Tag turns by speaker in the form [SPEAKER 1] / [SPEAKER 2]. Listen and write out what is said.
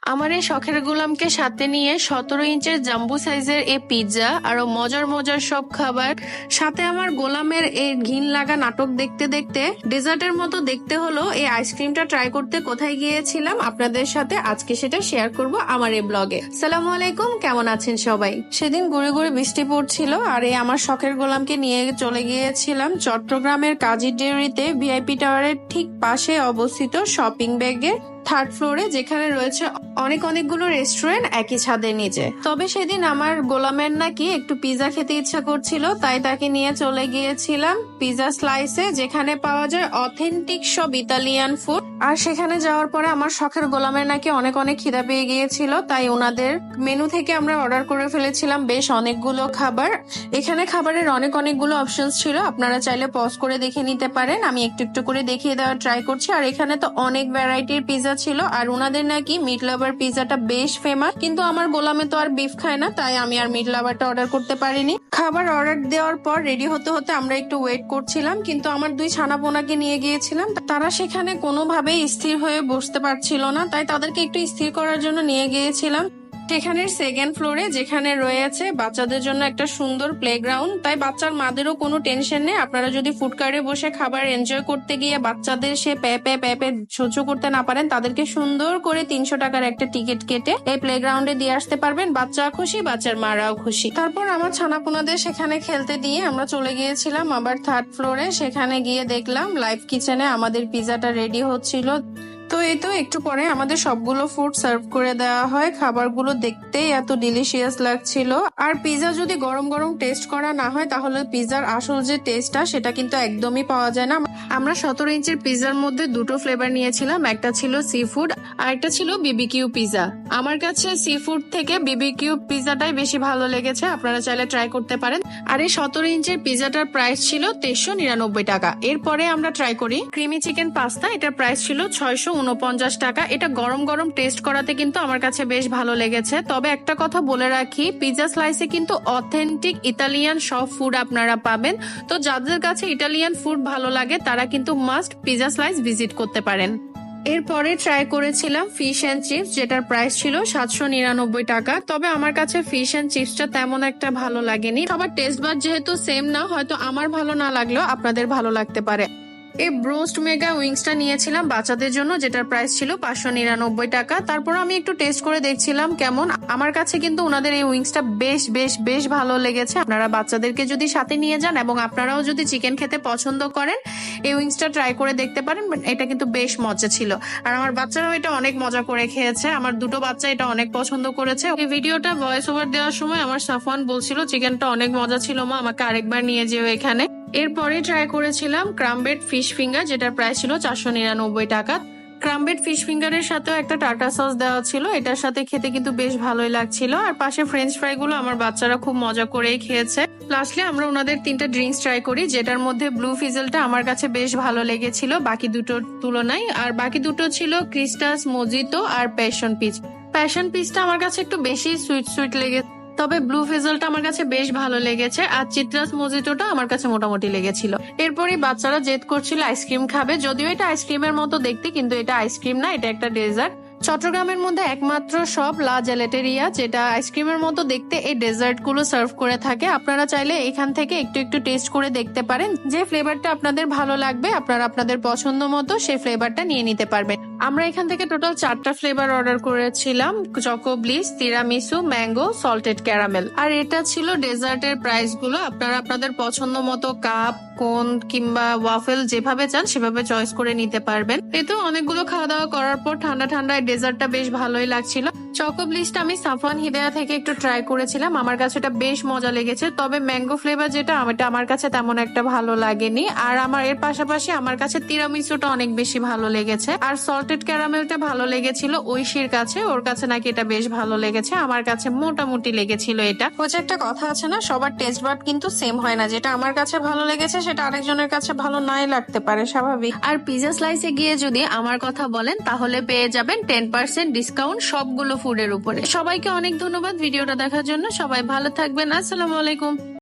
[SPEAKER 1] আমার এই শখের গোলামকে সাথে নিয়ে 17 ইঞ্চের জাম্বু সাইজের এই পিৎজা আরো মজার মজার সব খাবার, সাথে আমার গোলামের এই ঘিন লাগা নাটক দেখতে দেখতে ডেজার্টের মতো দেখতে হলো এই আইসক্রিমটা ট্রাই করতে কোথায় গিয়েছিলাম আপনাদের সাথে আজকে সেটা শেয়ার করব আমার এই ব্লগে। সালামু আলাইকুম, কেমন আছেন সবাই? সেদিন গুড়ি গুড়ি বৃষ্টি পড়ছিল আর এই আমার শখের গোলামকে নিয়ে চলে গিয়েছিলাম চট্টগ্রামের কাজী ডেয়ারিতে ভিআইপি টাওয়ারের ঠিক পাশে অবস্থিত শপিং ব্যাগের থার্ড ফ্লোরে, যেখানে রয়েছে অনেকগুলো রেস্টুরেন্ট একই ছাদের নিচে। তবে সেদিন আমার গোলামের নাকি একটু পিৎজা খেতে ইচ্ছা করছিল, তাই তাকে নিয়ে চলে গিয়েছিলাম পিৎজা স্লাইসে, যেখানে পাওয়া যায় অথেন্টিক সব ইতালিয়ান ফুড। আর সেখানে যাওয়ার পরে আমার শখের গোলামের নাকি অনেক খিদা পেয়ে গিয়েছিল, তাই ওনাদের মেনু থেকে আমরা অর্ডার করে ফেলেছিলাম বেশ অনেকগুলো খাবার। এখানে খাবারের অনেকগুলো অপশনস ছিল, আপনারা চাইলে পজ করে দেখে নিতে পারেন। আমি একটু করে দেখিয়ে দেওয়ার ট্রাই করছি। আর এখানে তো অনেক ভ্যারাইটির পিৎজা ছিল, আর ওনাদের নাকি মিট লাভার পিৎজাটা বেশ ফেমাস, কিন্তু আমার গোলামে তো আর বিফ খায় না, তাই আমি আর মিট লাভারটা অর্ডার করতে পারিনি। খাবার অর্ডার দেওয়ার পর রেডি হতে হতে আমরা একটু ওয়েট করছিলাম, কিন্তু আমার দুই ছানাপোনাকে নিয়ে গিয়েছিলাম, তারা সেখানে কোনোভাবেই স্থির হয়ে বসতে পারছিল না, তাই তাদেরকে একটু স্থির করার জন্য নিয়ে গিয়েছিলাম সেখানের সেকেন্ড ফ্লোরে, যেখানে রয়েছে বাচ্চাদের জন্য একটা সুন্দর প্লেগ্রাউন্ড। তাই বাচ্চার মাদেরও কোনো টেনশন নেই। আপনারা যদি ফুড কার্টে বসে খাবার এনজয় করতে গিয়ে বাচ্চাদের সে প্যাপে সহ্য করতে না পারেন, তাদেরকে সুন্দর করে 300 টাকার একটা টিকিট কেটে এই প্লেগ্রাউন্ডে দিয়ে আসতে পারবেন। বাচ্চা খুশি, বাচ্চার মারাও খুশি। তারপর আমার ছানাপোনাদের সেখানে খেলতে দিয়ে আমরা চলে গিয়েছিলাম আবার থার্ড ফ্লোরে। সেখানে গিয়ে দেখলাম লাইভ কিচেনে আমাদের পিৎজাটা রেডি হচ্ছিল। তো এই তো একটু পরে আমাদের সবগুলো ফুড সার্ভ করে দেওয়া হয়। খাবারগুলো দেখতেই এত ডিলিশিয়াস লাগছিল। আর পিৎজা যদি গরম গরম টেস্ট করা না হয়, তাহলে পিৎজার আসল যে টেস্টটা সেটা কিন্তু একদমই পাওয়া যায় না। আমরা 17 ইঞ্চের পিৎজার মধ্যে দুটো ফ্লেভার নিয়েছিলাম, একটা ছিল সি ফুড আর একটা ছিল বিবিকিউ পিৎজা। আমার কাছে সি ফুড থেকে বিবিকিউ পিৎজাটাই বেশি ভালো লেগেছে, আপনারা চাইলে ট্রাই করতে পারেন। আর এই 17 ইঞ্চের পিৎজাটার প্রাইস ছিল 2399 টাকা। এরপরে আমরা ট্রাই করি ক্রিমি চিকেন পাস্তা, এটার প্রাইস ছিল 649 টাকা। এটা গরম গরম টেস্ট করাতে কিন্তু আমার কাছে বেশ ভালো লেগেছে। তবে একটা কথা বলে রাখি, পিৎজা স্লাইসে কিন্তু অথেন্টিক ইতালিয়ান সব ফুড আপনারা পাবেন। তো যাদের কাছে ইটালিয়ান ফুড ভালো লাগে তারা কিন্তু মাস্ট পিৎজা স্লাইস ভিজিট করতে পারেন। এরপরে ট্রাই করেছিলাম ফিশ এন্ড চিপস, যেটার প্রাইস ছিল 799 টাকা। তবে আমার কাছে ফিশ এন্ড চিপসটা তেমন একটা ভালো লাগেনি। সবার টেস্ট বাড যেহেতু সেম না, হয়তো আমার ভালো না লাগলেও আপনাদের ভালো লাগতে পারে। এই ব্রোস্ট মেগা উইংসটা নিয়েছিলাম বাচ্চাদের জন্য, যেটার প্রাইস ছিল 599 টাকা। তারপর আমি একটু টেস্ট করে দেখছিলাম কেমন। আমার কাছে কিন্তু ওনাদের এই উইংসটা বেশ ভালো লেগেছে। আপনারা বাচ্চাদেরকে যদি সাথে নিয়ে যান এবং আপনারাও যদি চিকেন খেতে পছন্দ করেন, এই উইংসটা ট্রাই করে দেখতে পারেন। এটা কিন্তু বেশ মজা ছিল, আর আমার বাচ্চারাও এটা অনেক মজা করে খেয়েছে। আমার দুটো বাচ্চা এটা অনেক পছন্দ করেছে। এই ভিডিওটা ভয়েস ওভার দেওয়ার সময় আমার সাফওয়ান বলছিল চিকেনটা অনেক মজা ছিল, মা আমাকে আরেকবার নিয়ে যেও এখানে। এরপরে ট্রাই করেছিলাম ক্রামবেড ফিশ ফিঙ্গার, যেটার প্রাইস ছিল 499 টাকা। ক্রামবেড ফিশ ফিঙ্গারের সাথেও একটা টাটা সস দেওয়া ছিল, এটার সাথে খেতে কিন্তু বেশ ভালোই লাগছিল। আর পাশে ফ্রেঞ্চ ফ্রাই গুলো আমার বাচ্চারা খুব মজা করেই খেয়েছে। লাস্টলি আমরা ওনাদের 3টা ড্রিঙ্কস ট্রাই করি, যেটার মধ্যে ব্লু ফিজেলটা আমার কাছে বেশ ভালো লেগেছিল বাকি দুটোর তুলনায়। আর বাকি দুটো ছিল ক্রিস্টাস মোজিতো আর প্যাশন পিচ। প্যাশন পিচটা আমার কাছে একটু বেশি সুইট লেগেছে, তবে ব্লু ফিজলটা আমার কাছে বেশ ভালো লেগেছে। আর চিত্রাস মোজিটোটা আমার কাছে মোটামুটি লেগেছিল। এরপরই বাচ্চারা জেদ করছিল আইসক্রিম খাবে, যদিও এটা আইসক্রিমের মতো দেখতে, কিন্তু এটা আইসক্রিম না, এটা একটা ডেজার্ট। চট্টগ্রামের মধ্যে একমাত্র সব লা জেলেটেরিয়া, যেটা আইসক্রিমের মতো দেখতে এই ডেজার্ট গুলো সার্ভ করে থাকে। আপনারা চাইলে এখান থেকে একটু টেস্ট করে দেখতে পারেন, যে ফ্লেভারটা আপনাদের ভালো লাগবে আপনারা আপনাদের পছন্দ মতো সেই ফ্লেভারটা নিয়ে নিতে পারবেন। আমরা এখান থেকে টোটাল 4টা ফ্লেভার অর্ডার করেছিলাম, choco bliss, tiramisu, mango, salted caramel. আর এটা ছিল ডেজার্টের প্রাইস গুলো। আপনারা আপনাদের পছন্দ মতো কাপ, কোন কিংবা ওয়াফেল যেভাবে চান সেভাবে চয়েস করে নিতে পারবেন। এতে অনেকগুলো খাওয়া দাওয়া করার পর ঠান্ডা ডেজার্টটা বেশ ভালোই লাগছিল। চকো ব্লিসটা আমি সাফওয়ান হিদায়া থেকে একটু ট্রাই করেছিলাম, আমার কাছে এটা বেশ মজা লেগেছে। তবে ম্যাঙ্গো ফ্লেভার যেটা আমার কাছে তেমন একটা ভালো লাগেনি। আর আমার এর পাশাপাশি আমার কাছে তিরামিসুটা অনেক বেশি ভালো লেগেছে। আর সল্টেড ক্যারামেলটা ভালো লেগেছিল ঐশীর কাছে, ওর কাছে নাকি এটা বেশ ভালো লেগেছে। আমার কাছে মোটামুটি লেগেছিল এটা। হচ্ছে একটা কথা আছে না, সবার টেস্ট বাড কিন্তু সেম হয় না। যেটা আমার কাছে ভালো লেগেছে সেটা আরেকজনের কাছে ভালো নাই লাগতে পারে, স্বাভাবিক। আর পিৎজা স্লাইসে গিয়ে যদি আমার কথা বলেন, তাহলে পেয়ে যাবেন 10% ডিসকাউন্ট সবগুলো ফুডের উপরে। সবাইকে অনেক ধন্যবাদ ভিডিওটা দেখার জন্য। সবাই ভালো থাকবেন। আসসালামু আলাইকুম।